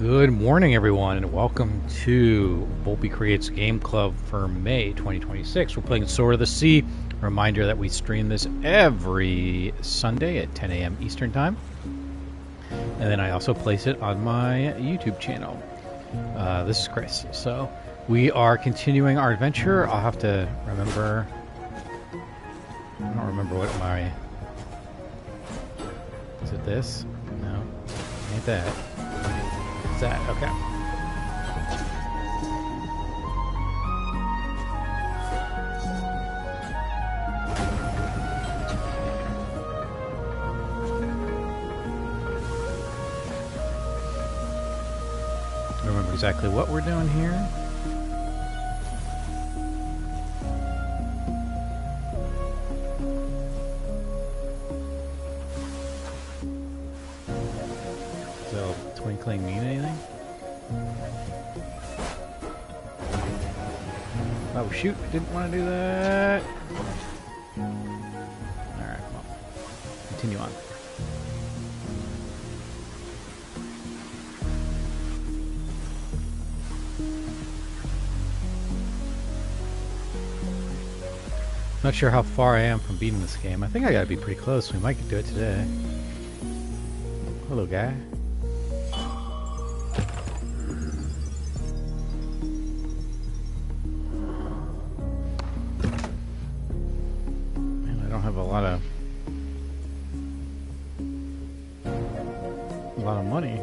Good morning, everyone, and welcome to Volpe Creates Game Club for May 2026. We're playing Sword of the Sea. Reminder that we stream this every Sunday at 10 a.m. Eastern Time. And then I also place it on my YouTube channel. This is Chris. So we are continuing our adventure. I'll have to remember... I don't remember what my... Is it this? No. Ain't that. Is that? Okay. Remember exactly what we're doing here. So, twinkling mean anything? Oh shoot, I didn't want to do that. Alright, well, continue on. Not sure how far I am from beating this game. I think I gotta be pretty close. We might do it today. Hello, guy. Man, I don't have a lot of money.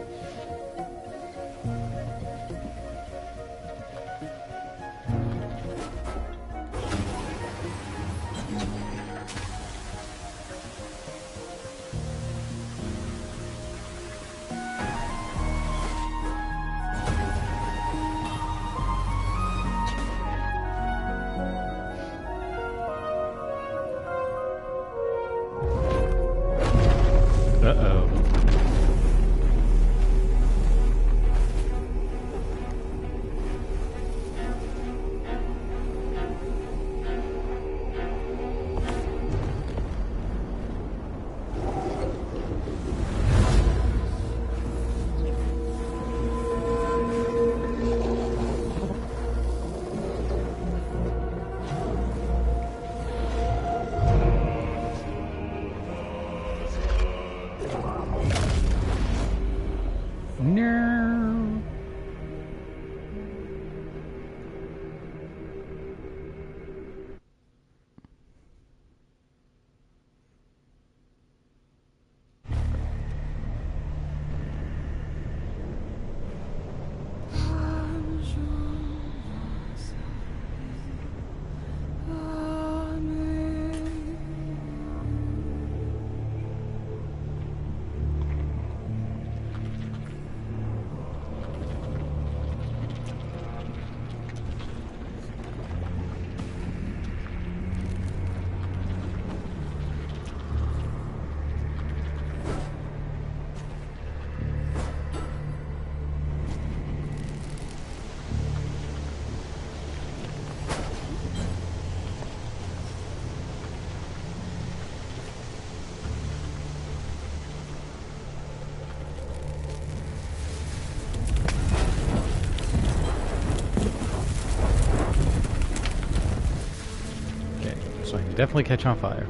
Uh-oh. No. So I can definitely catch on fire.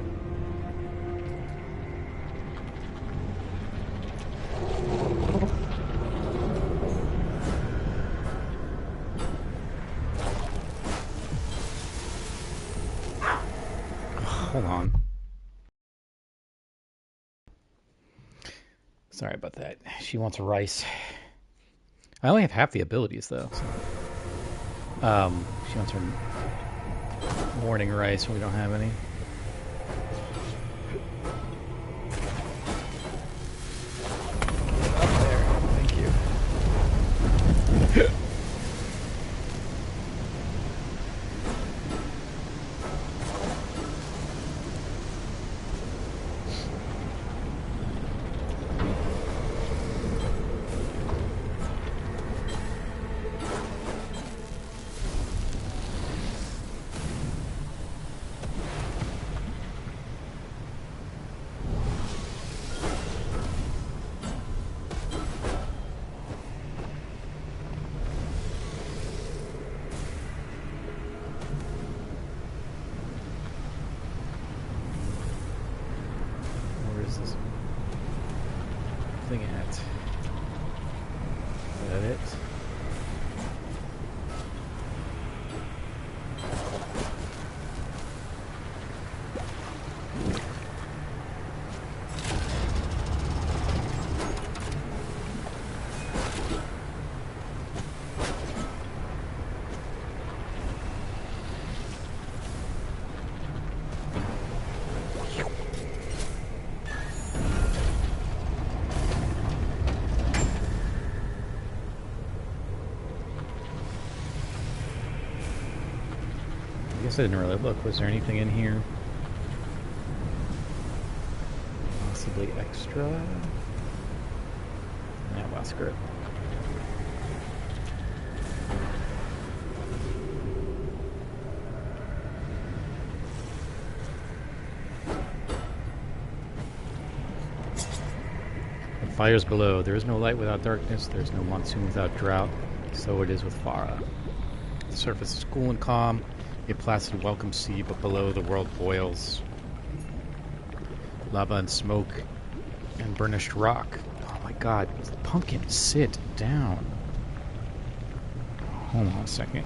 Hold on. Sorry about that. She wants rice. I only have half the abilities though. So. She wants her morning rice when we don't have any. Up there. Thank you. nothing at. Is that it? I guess I didn't really look. Was there anything in here? Possibly extra? Yeah, well, screw it. The fires below. There is no light without darkness. There is no monsoon without drought. So it is with Farah. The surface is cool and calm. A placid, welcome sea, but below the world boils. Lava and smoke and burnished rock. Oh my god, pumpkin, sit down. Hold on a second.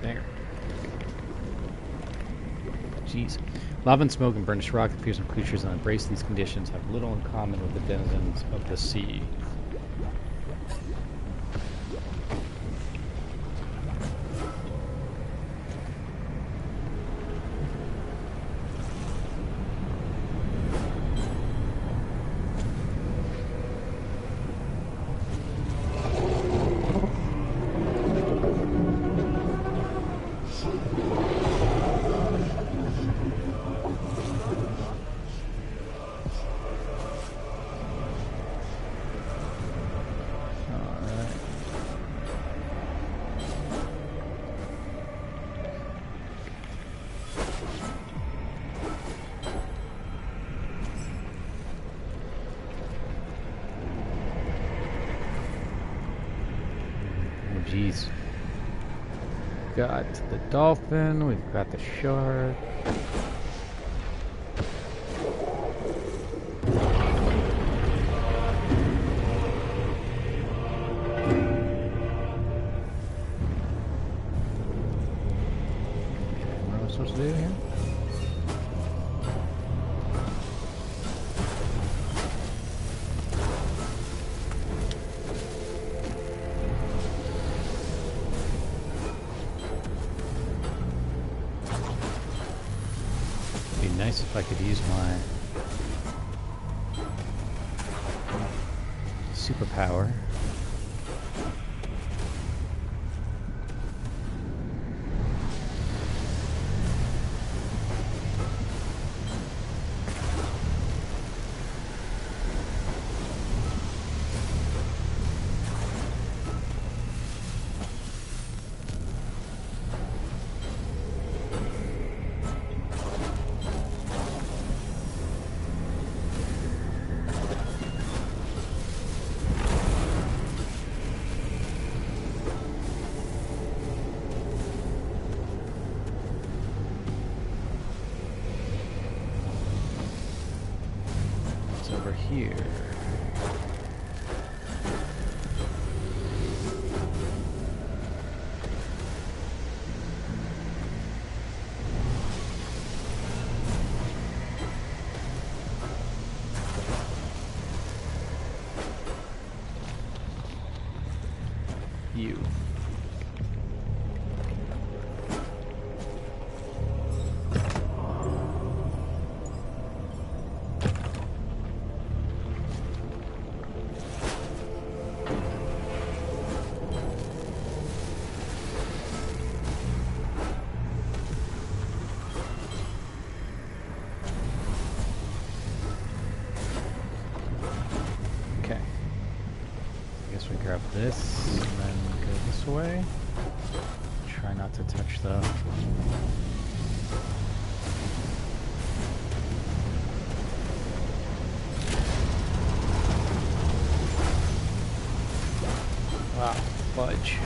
There. Jeez. Lava and smoke and burnished rock, the fearsome creatures that embrace these conditions have little in common with the denizens of the sea. Jeez. We've got the dolphin, we've got the shark. What am I supposed to do here? Nice if I could use my superpower. Over here. You. We grab this and then go this way. Try not to touch the... Wow, fudge.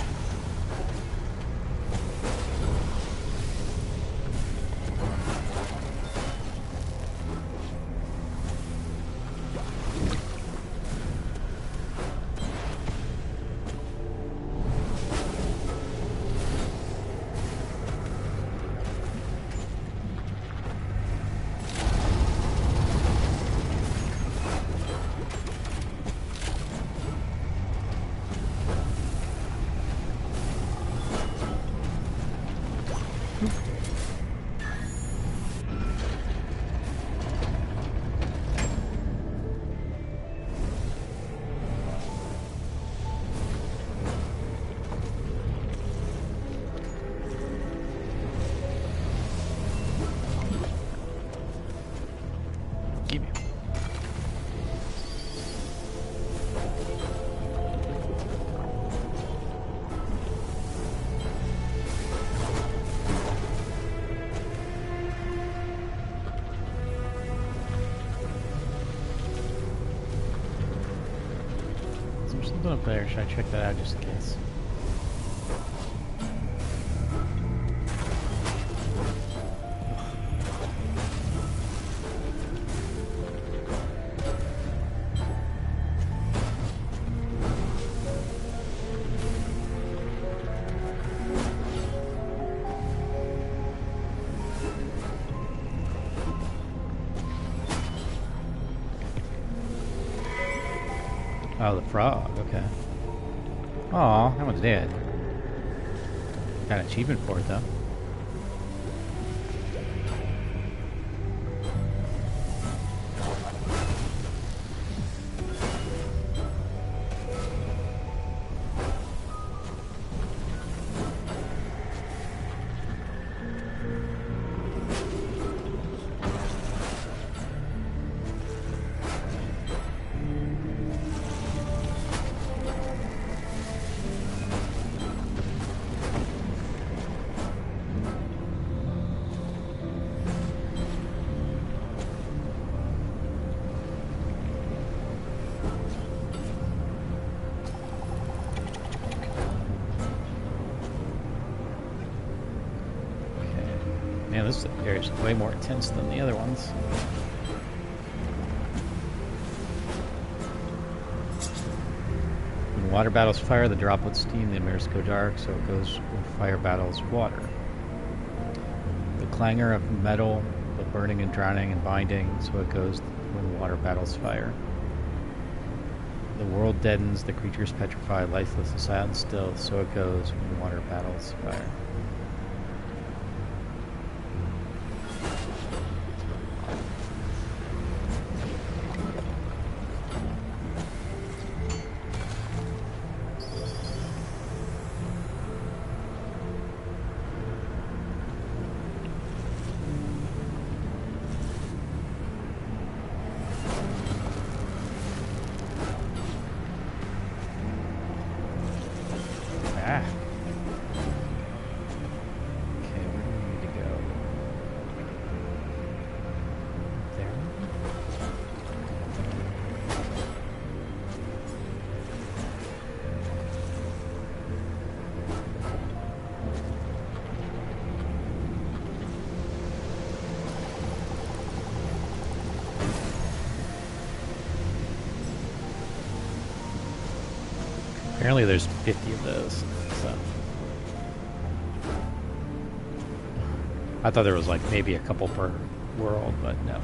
Something up there. Should I check that out just in case? Oh, the frog, okay. Aw, that one's dead. Got an achievement for it, though. Man, this area is way more intense than the other ones. When water battles fire, the droplet steam, the mirrors go dark, so it goes when fire battles water. The clangor of metal, the burning and drowning and binding, so it goes when water battles fire. The world deadens, the creatures petrify, lifeless and silent still, so it goes when water battles fire. Ah. Okay, where do we need to go? There? Apparently there's 50 of those, so I thought there was like maybe a couple per world, but no.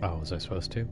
Oh, was I supposed to?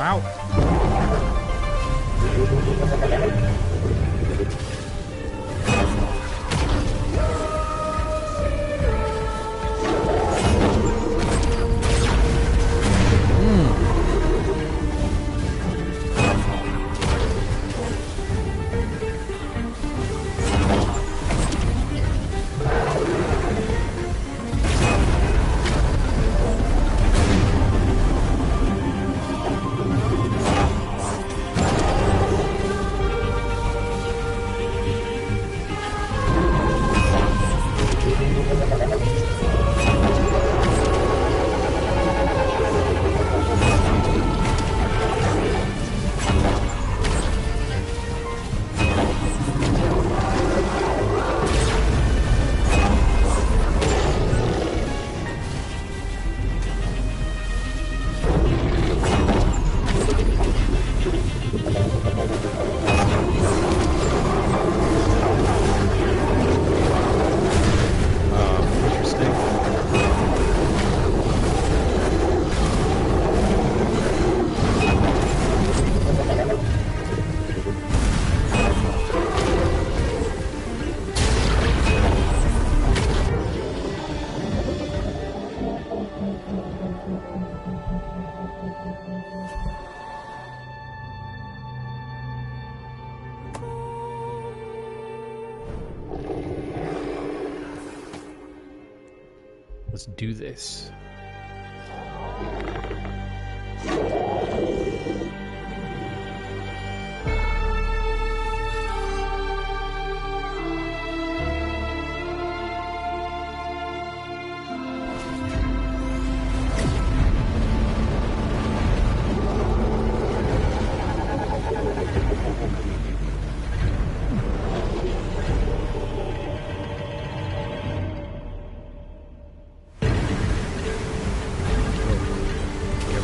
out. Let's do this.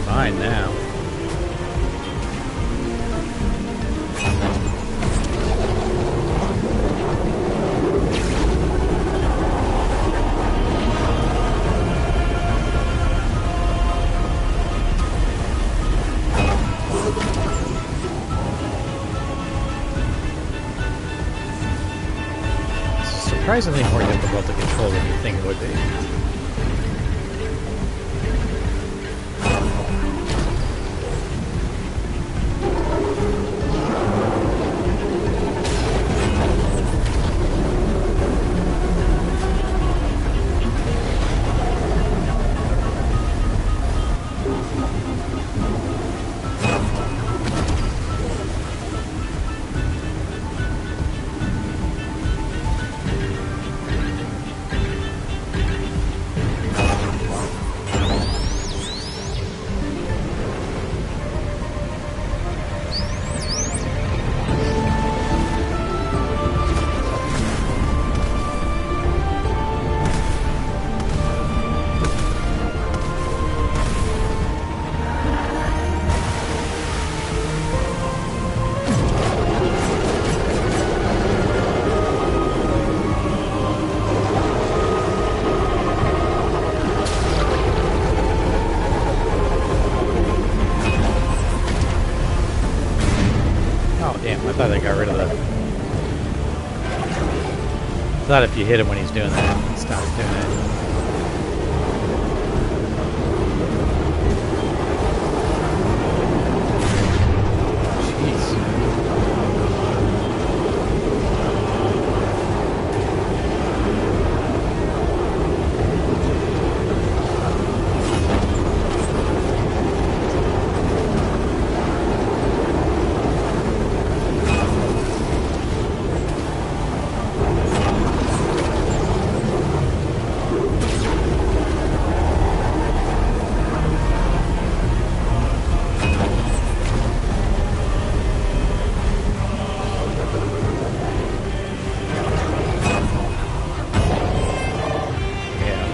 Mine now. It's surprisingly more difficult to control than you think it would be. I thought I got rid of the... I thought if you hit him when he's doing that, he stops doing it.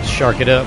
Shark it up.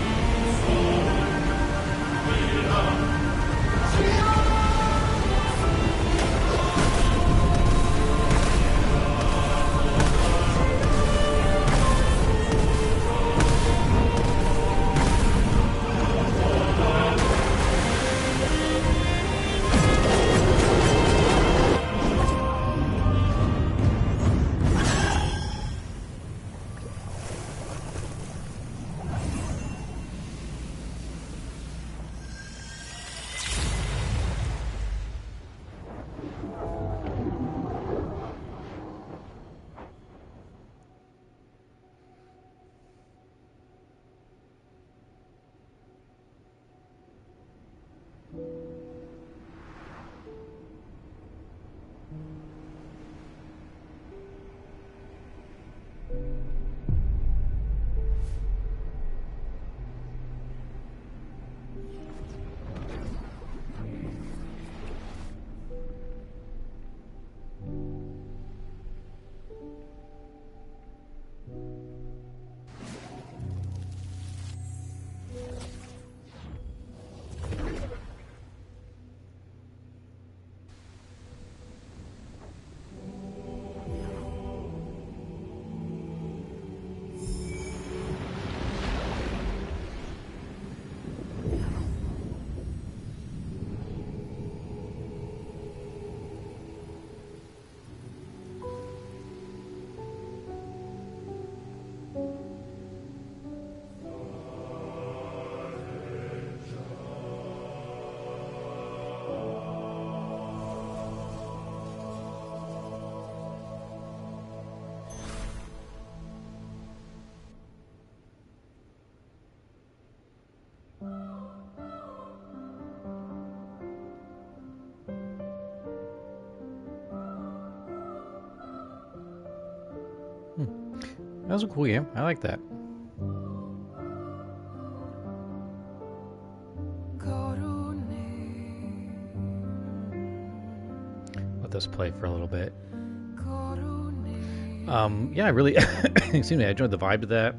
That was a cool game. I like that. Let this play for a little bit. Yeah, I really, excuse me, I enjoyed the vibe of that.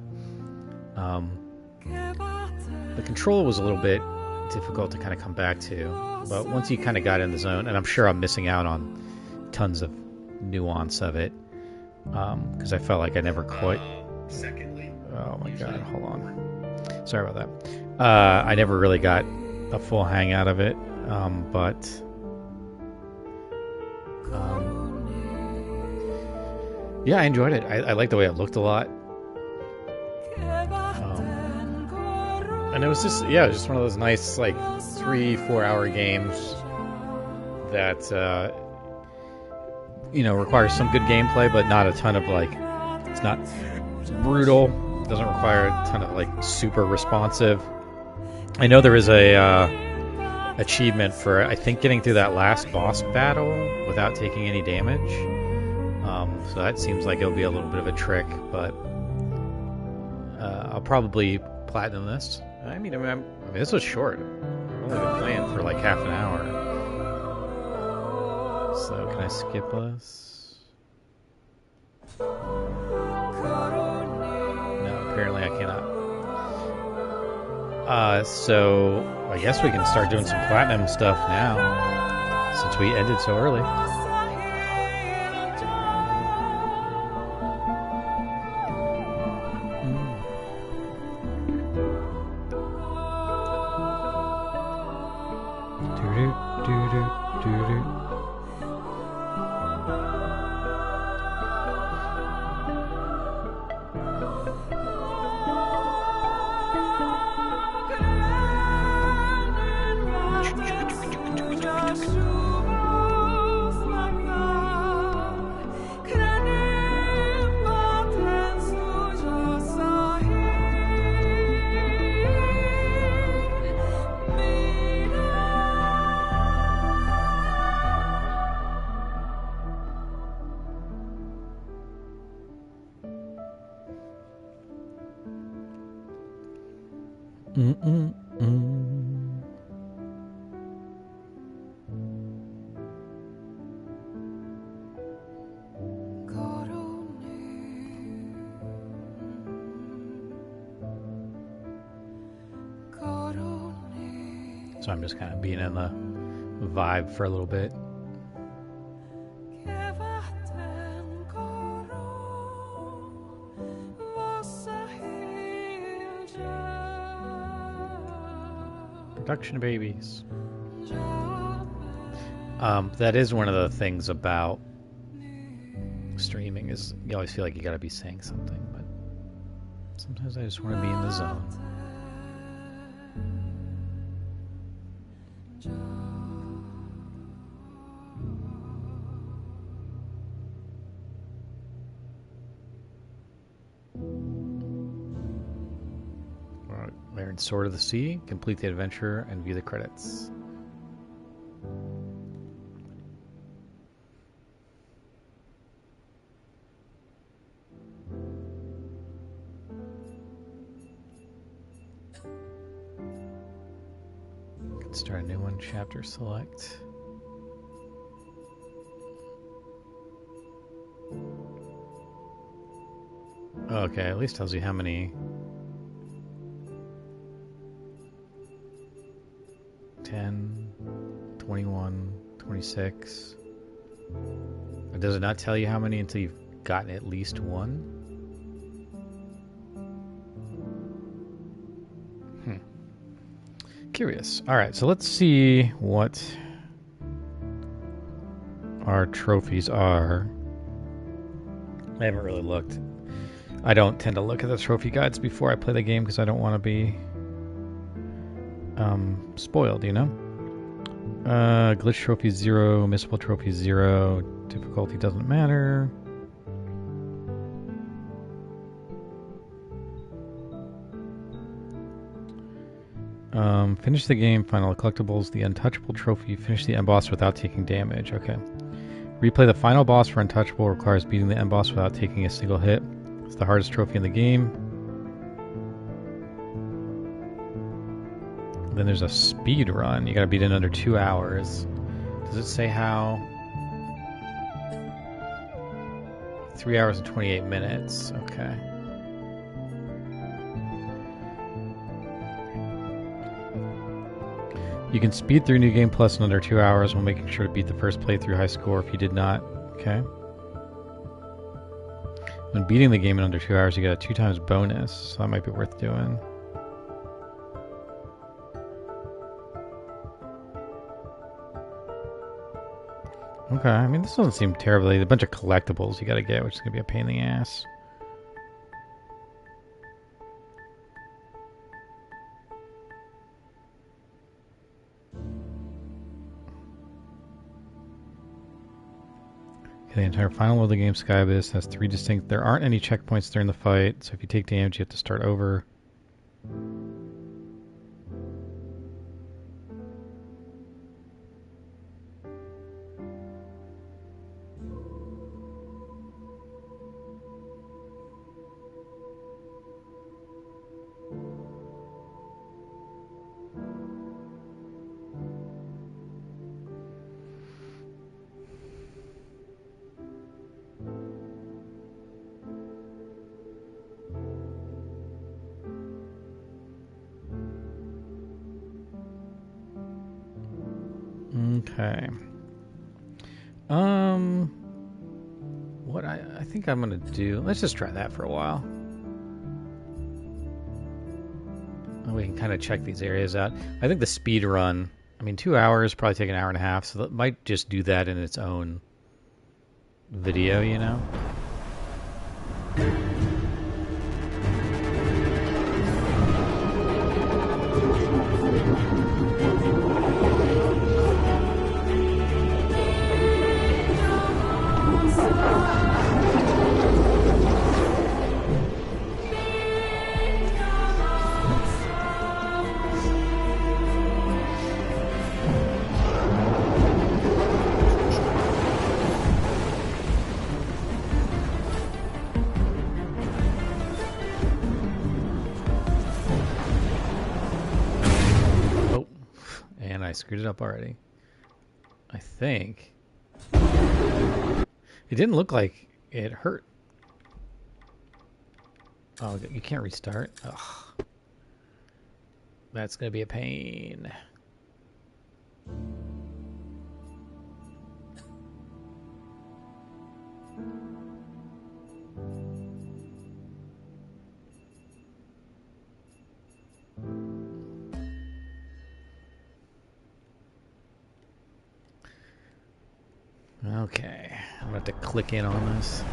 The control was a little bit difficult to kind of come back to, but once you kind of got in the zone, and I'm sure I'm missing out on tons of nuance of it, because I felt like I never quite... Oh my god, hold on. Sorry about that. I never really got a full hang out of it, but... yeah, I enjoyed it. I liked the way it looked a lot. And it was just, yeah, it was just one of those nice, like, 3-4 hour games that, you know, requires some good gameplay, but not a ton of, like, it's not brutal. It doesn't require a ton of, like, super responsive. I know there is a achievement for, I think, getting through that last boss battle without taking any damage. So that seems like it'll be a little bit of a trick, but I'll probably platinum this. I mean, this was short. I've only been playing for like half an hour. So can I skip this? No, apparently I cannot. So I guess we can start doing some platinum stuff now, since we ended so early. So I'm just kind of being in the vibe for a little bit. Production babies. That is one of the things about streaming, is you always feel like you gotta be saying something, but sometimes I just want to be in the zone. Learn Sword of the Sea, complete the adventure, and view the credits. Can start a new one, chapter select. Okay, at least tells you how many. 10, 21, 26. Does it not tell you how many until you've gotten at least one? Curious. Alright, so let's see what our trophies are. I haven't really looked. I don't tend to look at the trophy guides before I play the game because I don't want to be spoiled, you know? Glitch trophy 0, missable trophy 0, difficulty doesn't matter. Finish the game, final collectibles, the untouchable trophy, finish the end boss without taking damage. Okay. Replay the final boss for untouchable, requires beating the end boss without taking a single hit. It's the hardest trophy in the game. Then there's a speed run. You gotta beat it in under 2 hours. Does it say how? 3 hours and 28 minutes. Okay. You can speed through New Game Plus in under 2 hours while making sure to beat the first playthrough high score if you did not. Okay. When beating the game in under 2 hours, you get a 2 times bonus, so that might be worth doing. Okay, I mean, this doesn't seem terribly... A bunch of collectibles you gotta get, which is gonna be a pain in the ass. The entire final of the game, Sky Abyss, has 3 distinct... There aren't any checkpoints during the fight, so if you take damage, you have to start over. Okay. What I think I'm gonna do... Let's just try that for a while. We can kind of check these areas out. I think the speed run... I mean, 2 hours, probably take an hour and a half, so that might just do that in its own video, you know? Screwed it up already. I think it didn't look like it hurt. Oh, you can't restart. Ugh. That's gonna be a pain. Okay, I'm gonna have to click in on this.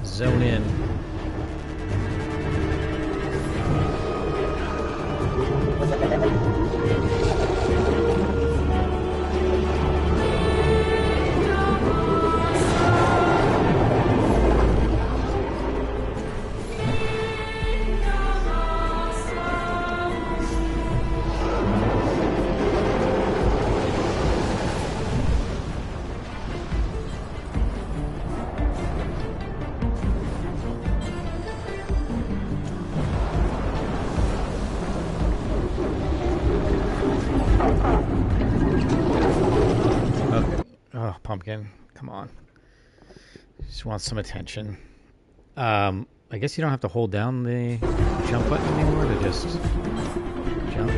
Zone in. Pumpkin, come on. Just want some attention. I guess you don't have to hold down the jump button anymore to just jump.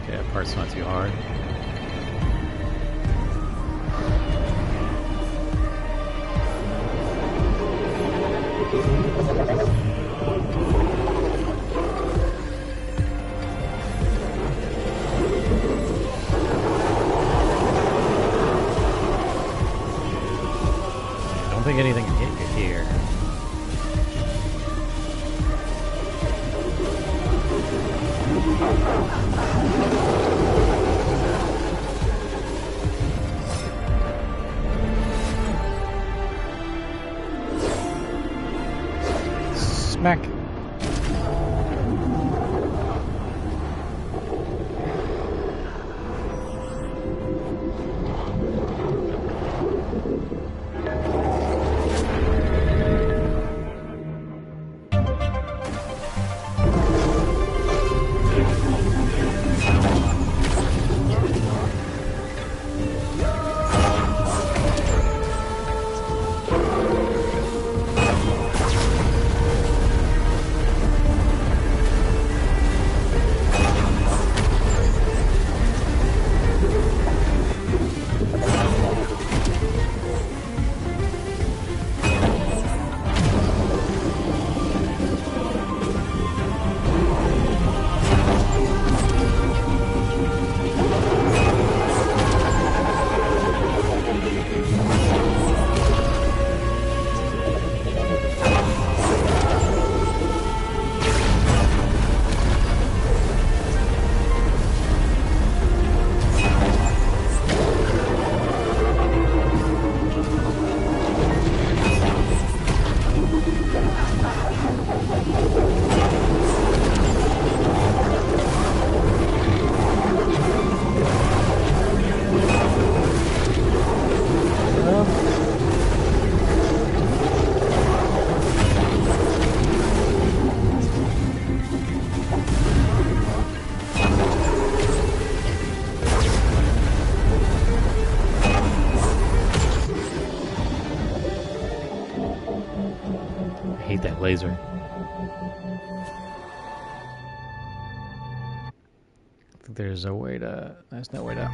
Okay, that part's not too hard. I don't think anything can hit you here. laser. I think there's a way to... There's no way to...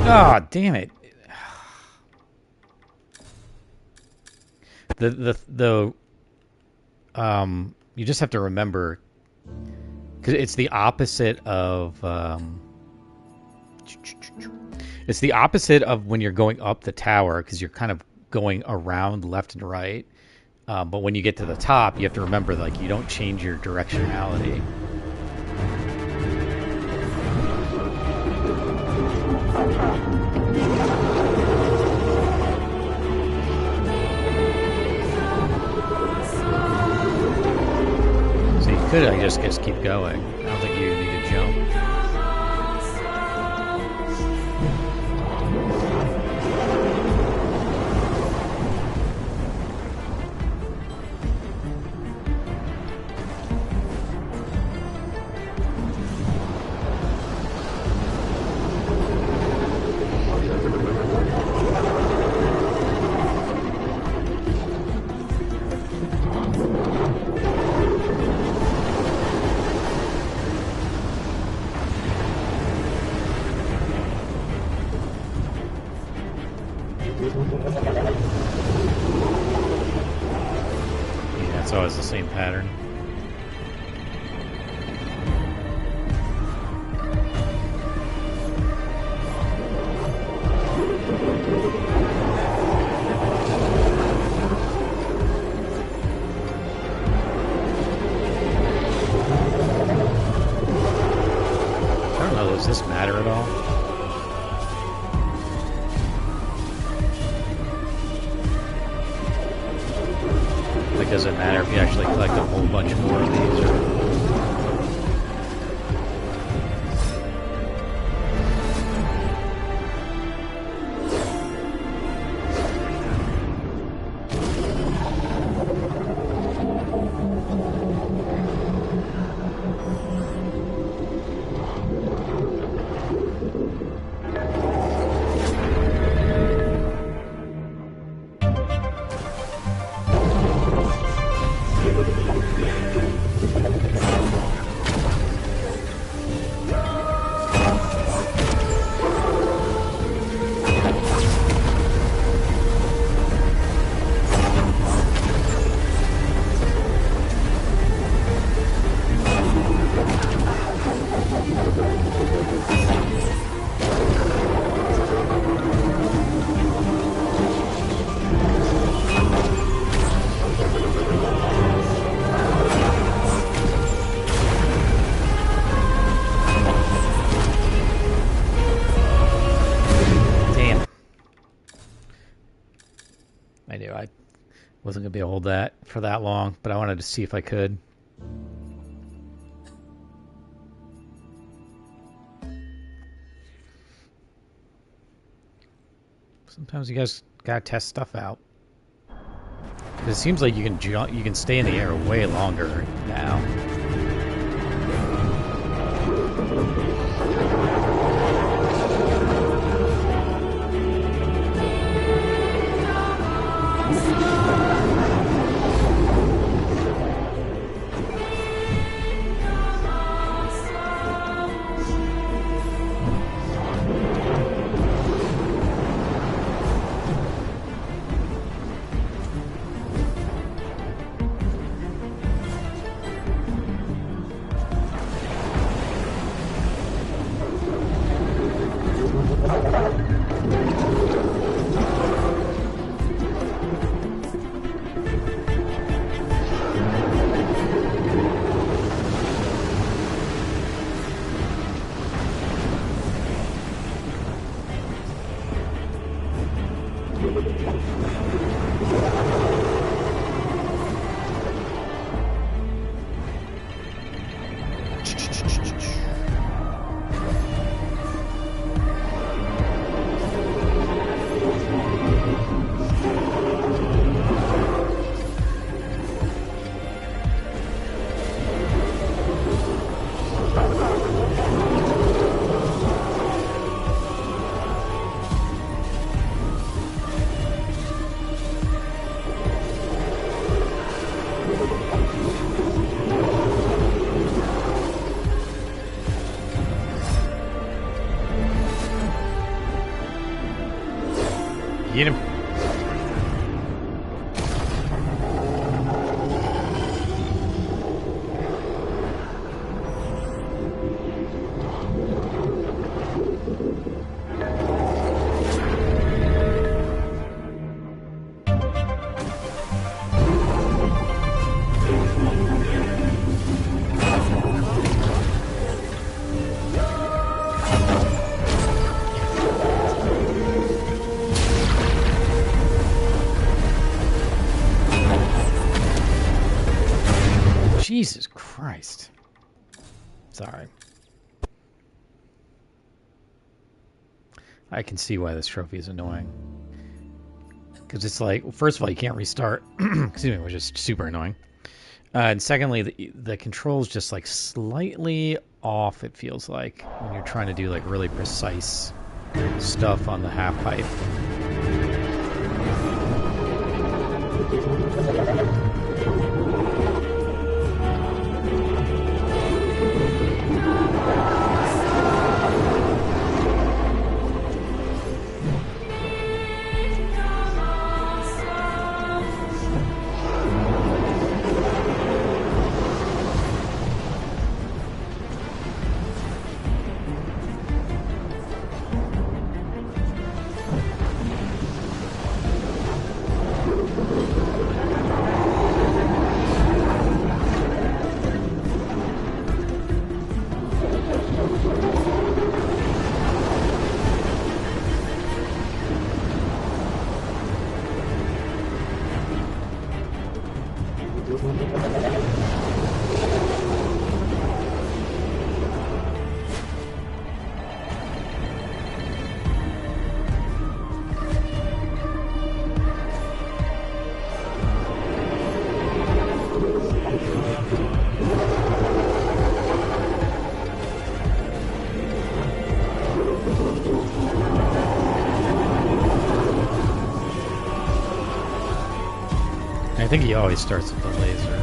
Oh, damn it. You just have to remember, because it's the opposite of, it's the opposite of when you're going up the tower, because you're kind of going around left and right. But when you get to the top, you have to remember, like, you don't change your directionality. So you could, I guess, keep going. I don't think you need to jump. Yeah, it's always the same pattern. I don't know, does this matter at all? Like, does it matter if you actually collect a whole bunch more of these? Or... I knew I wasn't going to be able to hold that for that long, but I wanted to see if I could. Sometimes you guys gotta test stuff out. It seems like you can jump, you can stay in the air way longer now. Get him. Jesus Christ. Sorry. I can see why this trophy is annoying. Because it's like, well, first of all, you can't restart. Excuse me, which is super annoying. And secondly, the control's just like slightly off, it feels like, when you're trying to do like really precise stuff on the half pipe. I think he always starts with the laser.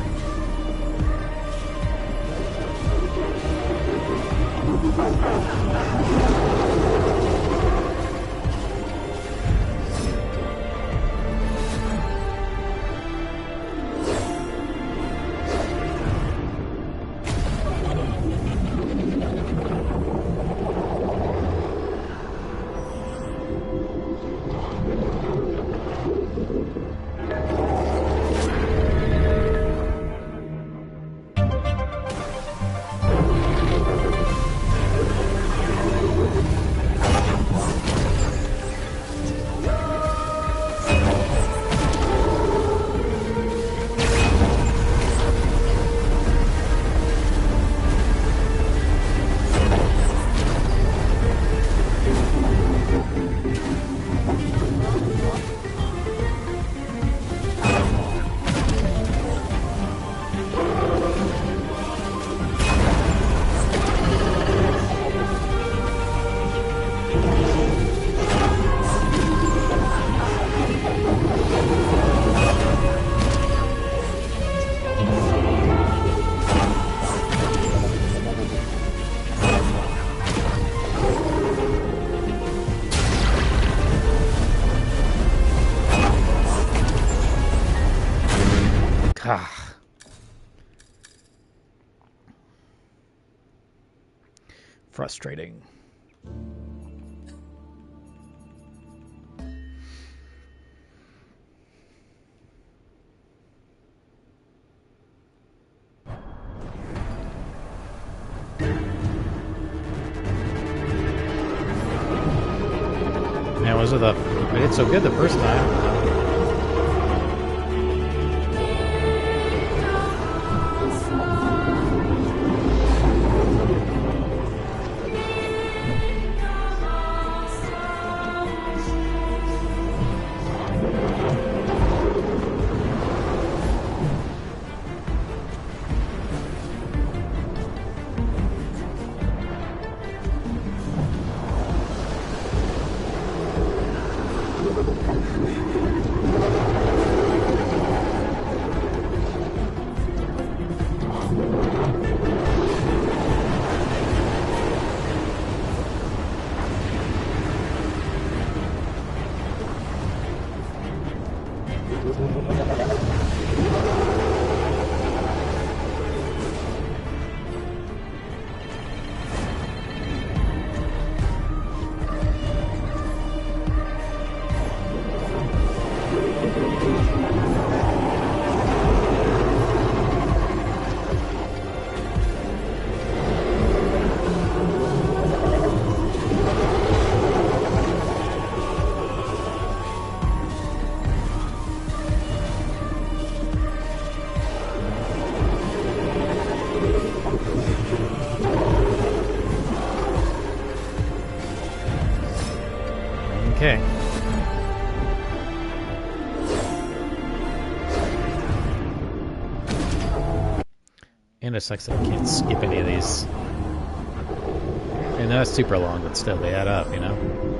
Frustrating. Yeah, those are the We did so good the first time. Okay. And it sucks that I can't skip any of these. And that's super long, but still, they add up, you know?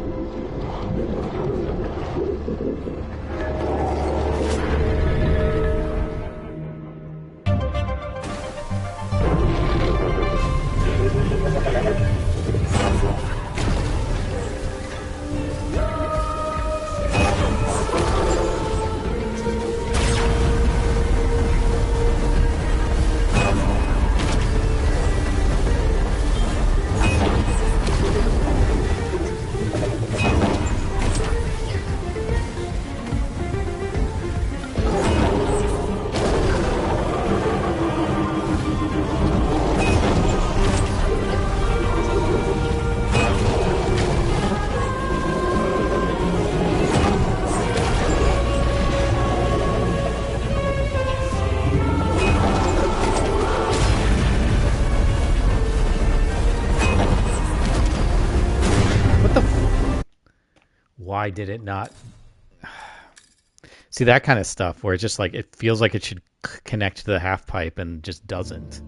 Why did it not? See, that kind of stuff where it's just like it feels like it should connect to the half pipe and just doesn't.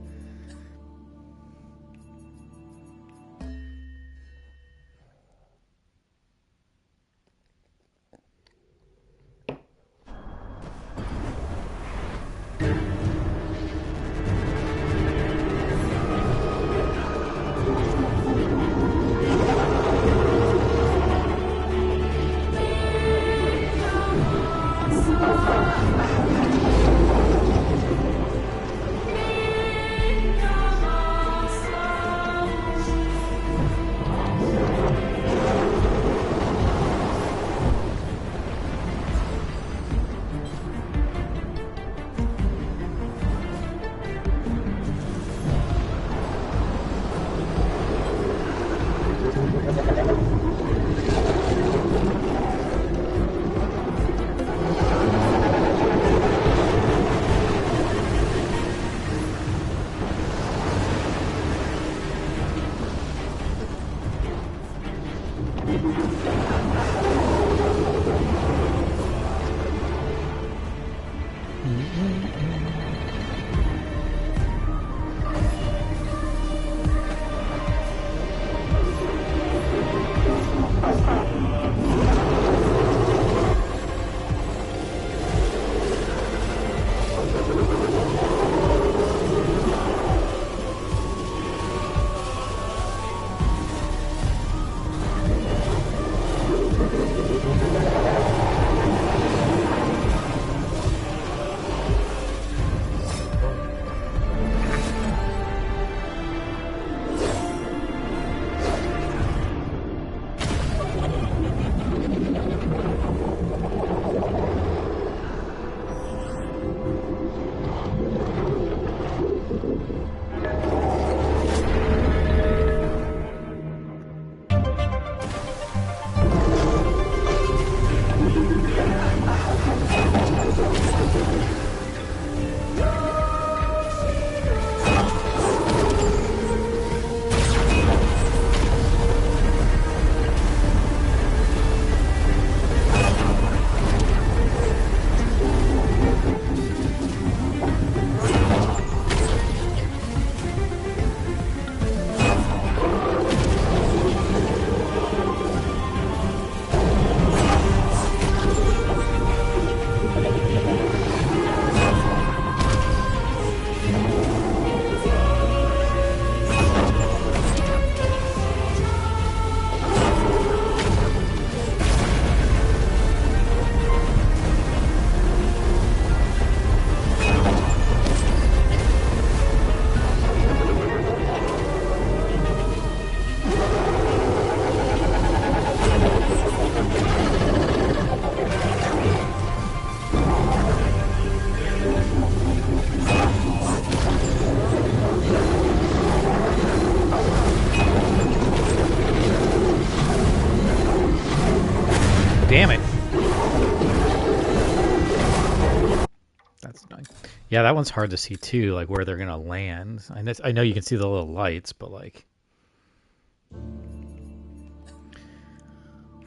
Yeah, that one's hard to see too, like where they're gonna land. I know you can see the little lights, but like,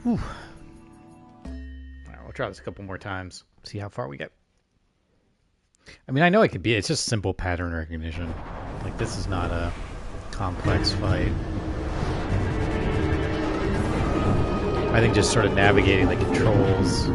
whew. All right, we'll try this a couple more times. See how far we get. I mean, I know it could be. It's just simple pattern recognition. Like, this is not a complex fight. I think just sort of navigating the controls.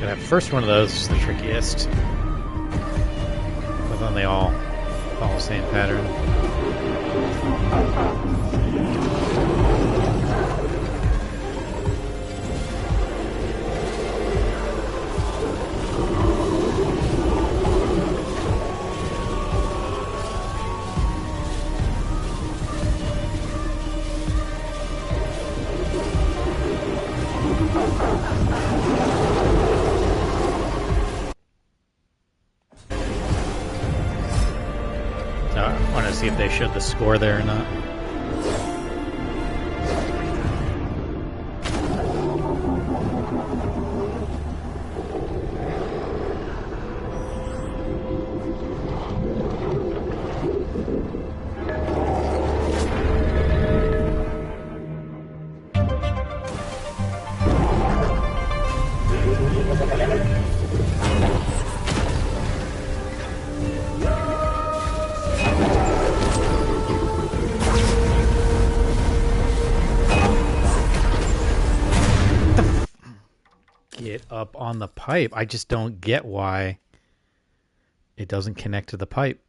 That first one of those is the trickiest, but then they all follow the same pattern. I want to see if they showed the score there or not. Get up on the pipe. I just don't get why it doesn't connect to the pipe.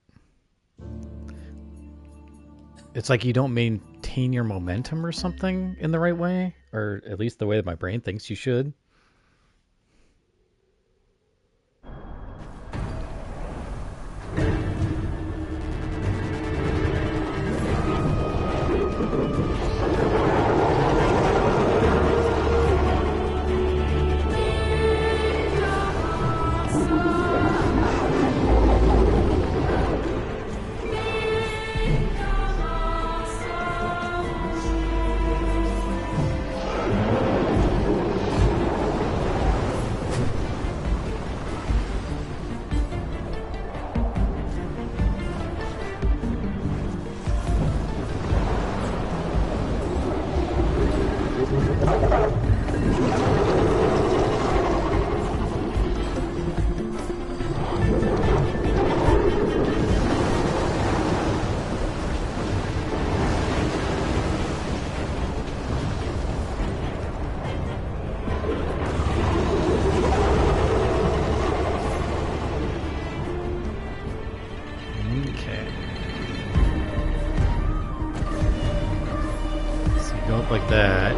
It's like you don't maintain your momentum or something in the right way, or at least the way that my brain thinks you should. Like that.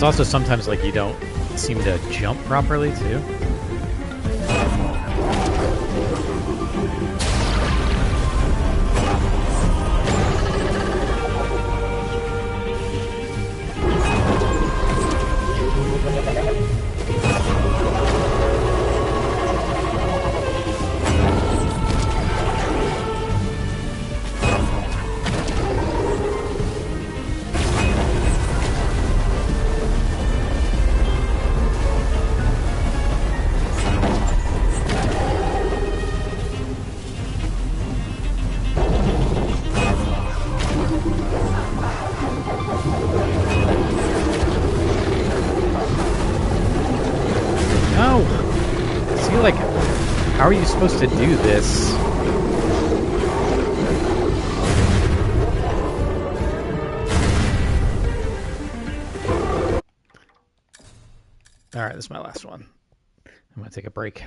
It's also sometimes like you don't seem to jump properly too. How are you supposed to do this? Alright, this is my last one. I'm going to take a break.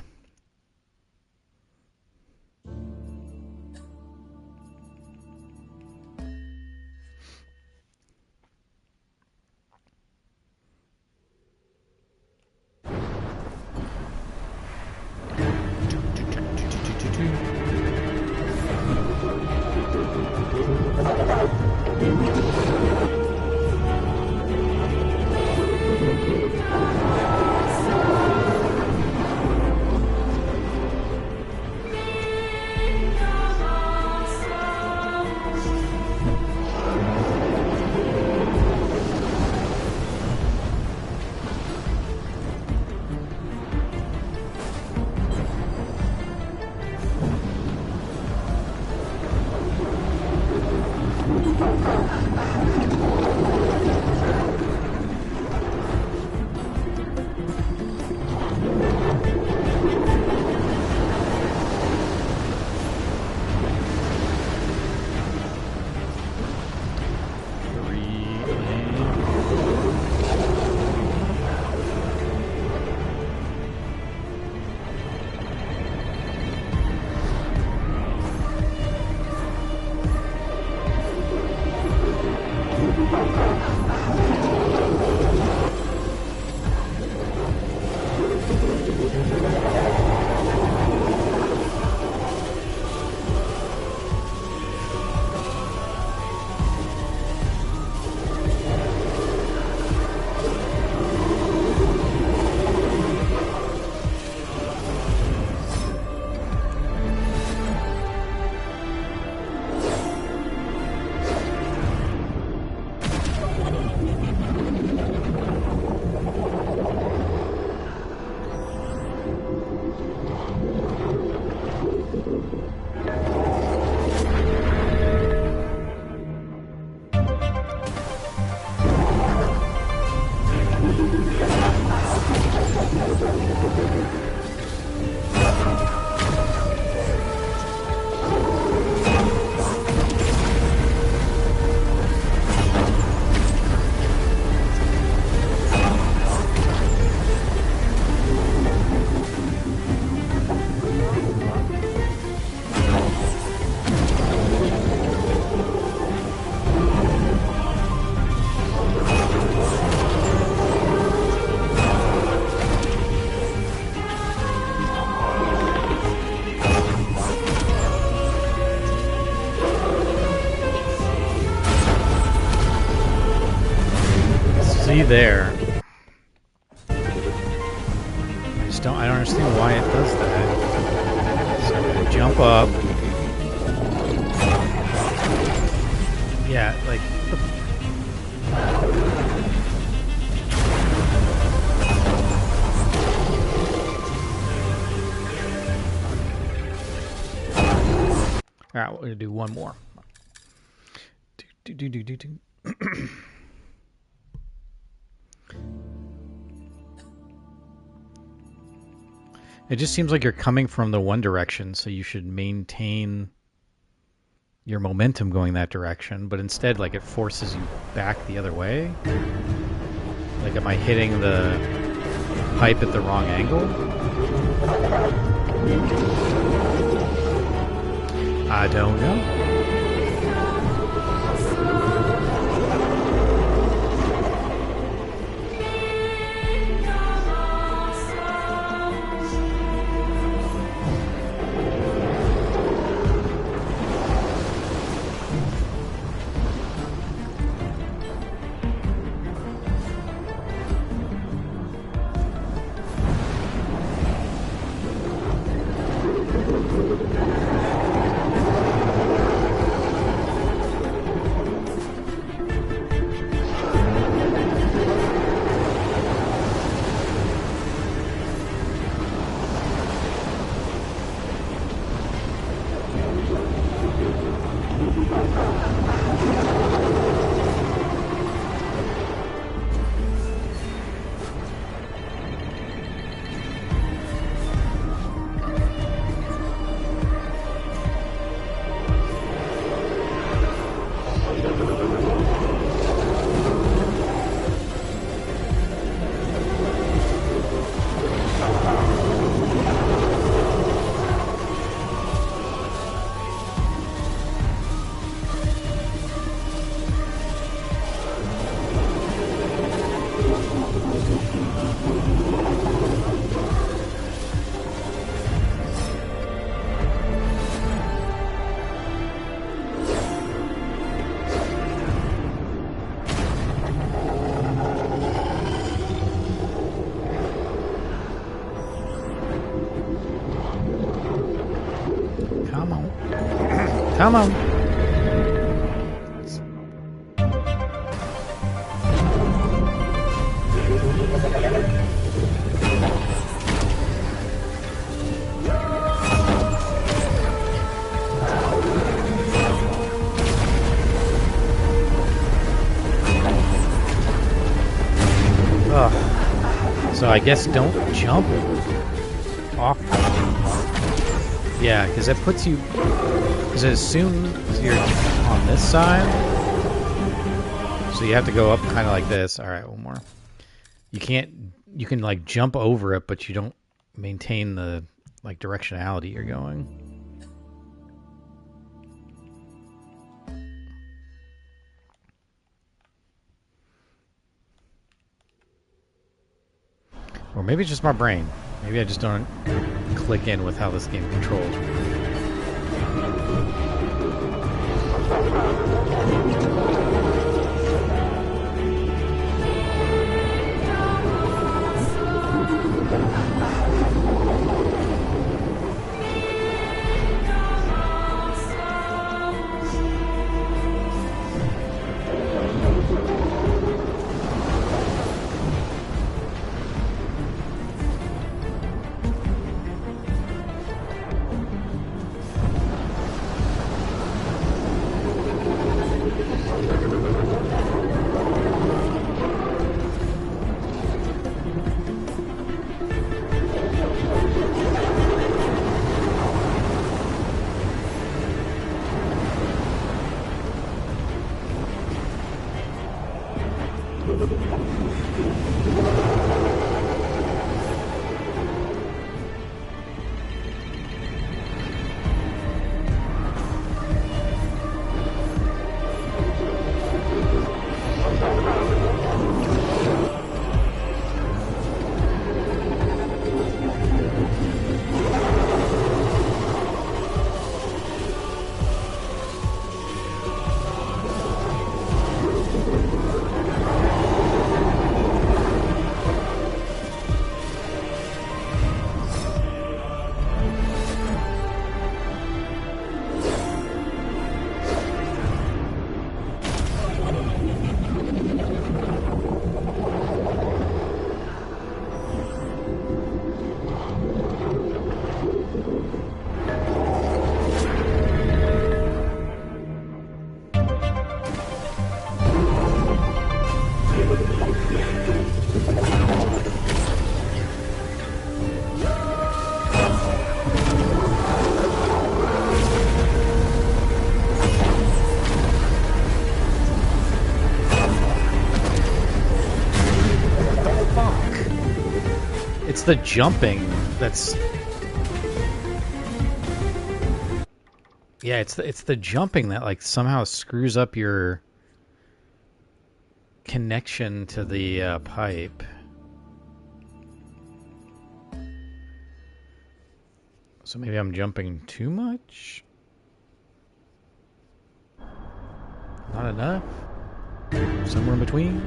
There. I don't understand why it does that. So I'm gonna jump up. Yeah, like alright, we're gonna do one more. Do. It just seems like you're coming from the one direction, so you should maintain your momentum going that direction, but instead, like, it forces you back the other way. Like, am I hitting the pipe at the wrong angle? I don't know. Come on. So I guess don't jump off. Yeah, because it puts you... Because as soon as you're on this side... So you have to go up kind of like this. Alright, one more. You can't... You can, like, jump over it, but you don't maintain the, like, directionality you're going. Or maybe it's just my brain. Maybe I just don't click in with how this game controls. It's the jumping that's... Yeah, it's the jumping that like somehow screws up your connection to the pipe. So maybe I'm jumping too much? Not enough? Somewhere in between?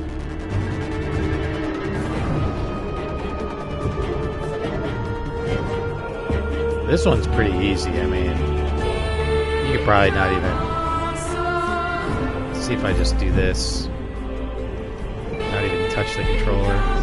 This one's pretty easy. I mean, you could probably not even... See if I just do this. Not even touch the controller.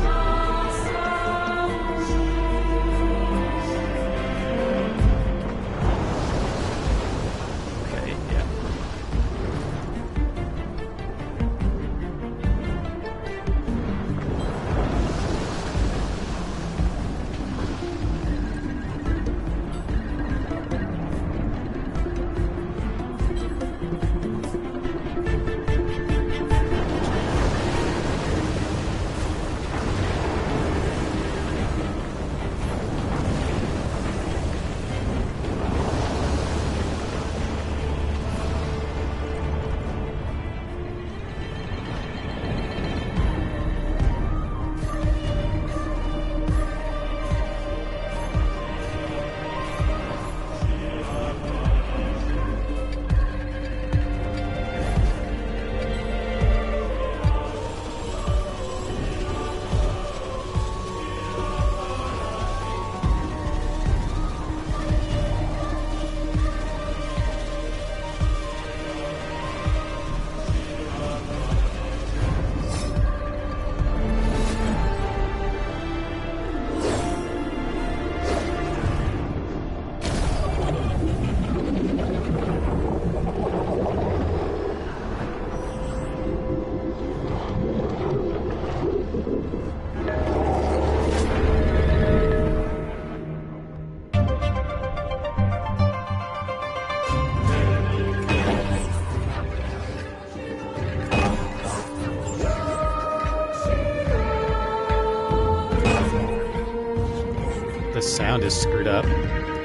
sound is screwed up.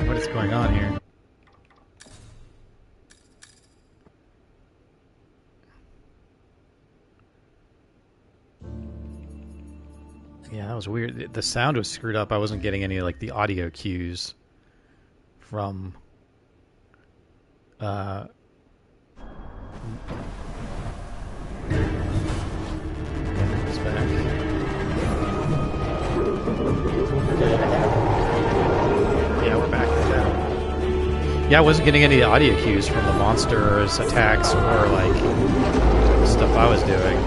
What is going on here? Yeah, that was weird. The sound was screwed up. I wasn't getting any like the audio cues from it's back. Yeah, we're back. Yeah, I wasn't getting any audio cues from the monster's attacks or like stuff I was doing.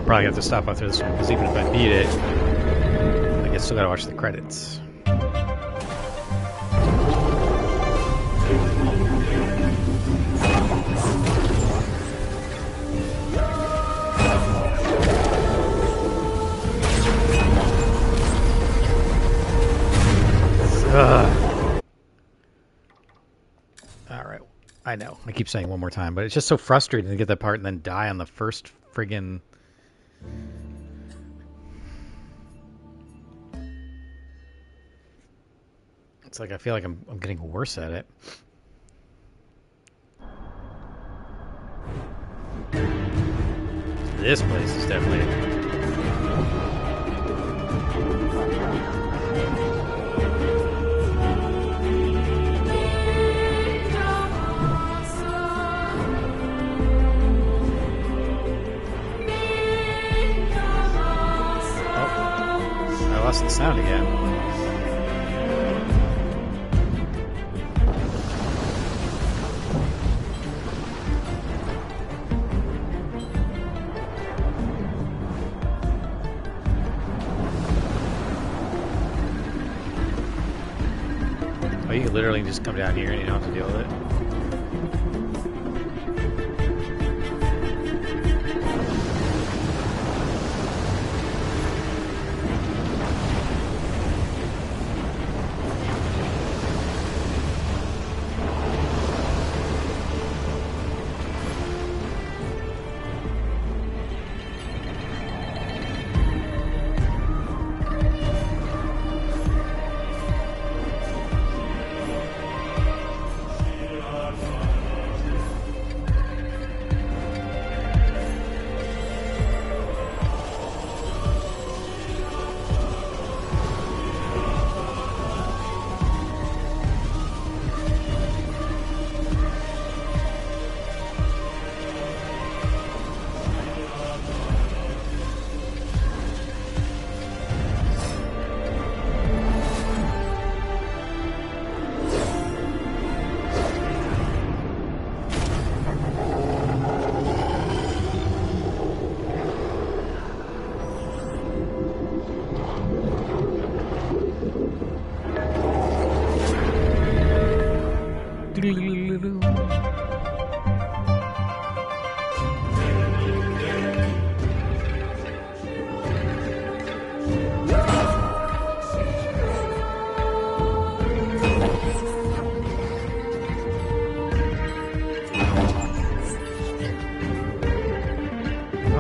Probably have to stop after this one because even if I beat it, I guess still gotta watch the credits. Alright, I know. I keep saying one more time, but it's just so frustrating to get that part and then die on the first friggin'. It's like I feel like I'm getting worse at it. This place is definitely. Oh, I lost the sound again. You can literally just come down here and you don't have to deal with it.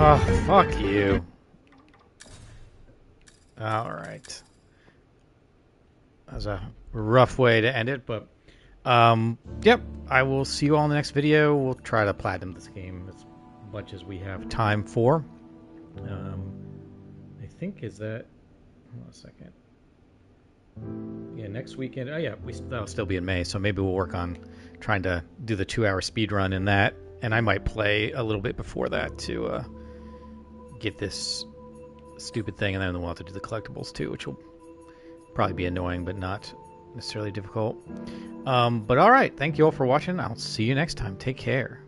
Oh, fuck you. Alright. That was a rough way to end it, but yep, I will see you all in the next video. We'll try to platinum this game as much as we have time for. I think is that... Hold on a second. Yeah, next weekend. Oh yeah, that'll still be in May, so maybe we'll work on trying to do the 2-hour speed run in that, and I might play a little bit before that to get this stupid thing, and then we'll have to do the collectibles too, which will probably be annoying but not necessarily difficult. But all right, thank you all for watching. I'll see you next time. Take care.